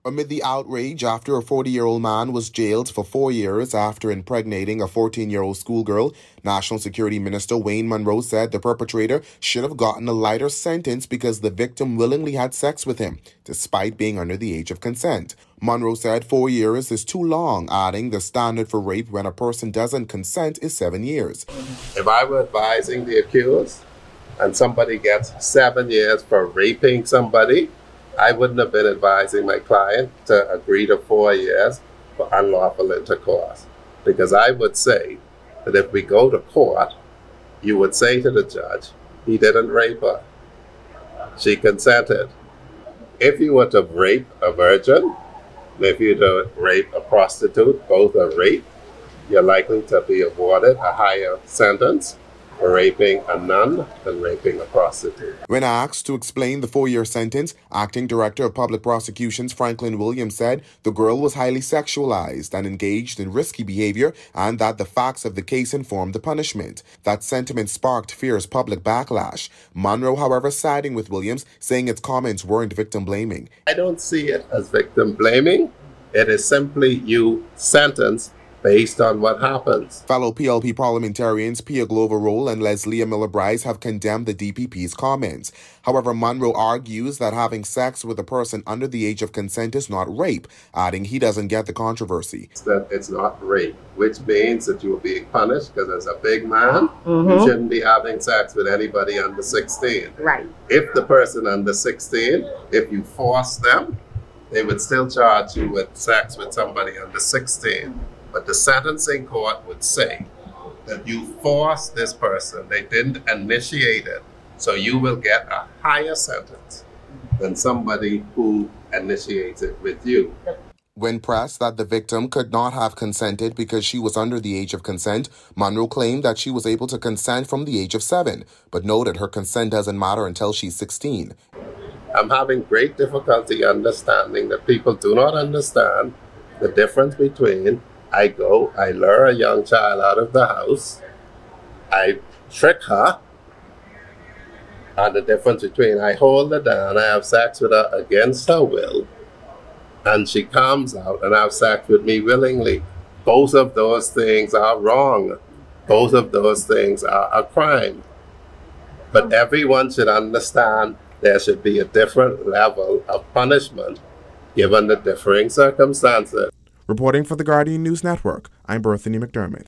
Amid the outrage after a 40-year-old man was jailed for 4 years after impregnating a 14-year-old schoolgirl, National Security Minister Wayne Munroe said the perpetrator should have gotten a lighter sentence because the victim willingly had sex with him, despite being under the age of consent. Munroe said 4 years is too long, adding the standard for rape when a person doesn't consent is 7 years. If I were advising the accused and somebody gets 7 years for raping somebody, I wouldn't have been advising my client to agree to 4 years for unlawful intercourse. Because I would say that if we go to court, you would say to the judge, he didn't rape her. She consented. If you were to rape a virgin, if you were to rape a prostitute, both are rape, you're likely to be awarded a higher sentence for raping a nun than raping a prostitute. When asked to explain the 4-year sentence, Acting Director of Public Prosecutions Franklin Williams said the girl was highly sexualized and engaged in risky behavior, and that the facts of the case informed the punishment. That sentiment sparked fierce public backlash. Munroe, however, siding with Williams, saying its comments weren't victim-blaming. I don't see it as victim-blaming. It is simply you sentence based on what happens. Fellow PLP parliamentarians Pia Glover-Roll and Leslie Miller-Bryce have condemned the DPP's comments. However, Munroe argues that having sex with a person under the age of consent is not rape, adding he doesn't get the controversy. That it's not rape, which means that you are being punished because as a big man, you shouldn't be having sex with anybody under 16. Right. If the person under 16, if you force them, they would still charge you with sex with somebody under 16. But the sentencing court would say that you forced this person, they didn't initiate it, so you will get a higher sentence than somebody who initiates it with you. When pressed that the victim could not have consented because she was under the age of consent, Munroe claimed that she was able to consent from the age of 7, but noted her consent doesn't matter until she's 16. I'm having great difficulty understanding that people do not understand the difference between I lure a young child out of the house, I trick her, and the difference between I hold her down, I have sex with her against her will, and she comes out and have sex with me willingly. Both of those things are wrong. Both of those things are a crime. But everyone should understand there should be a different level of punishment given the differing circumstances. Reporting for the Guardian News Network, I'm Berthany McDermott.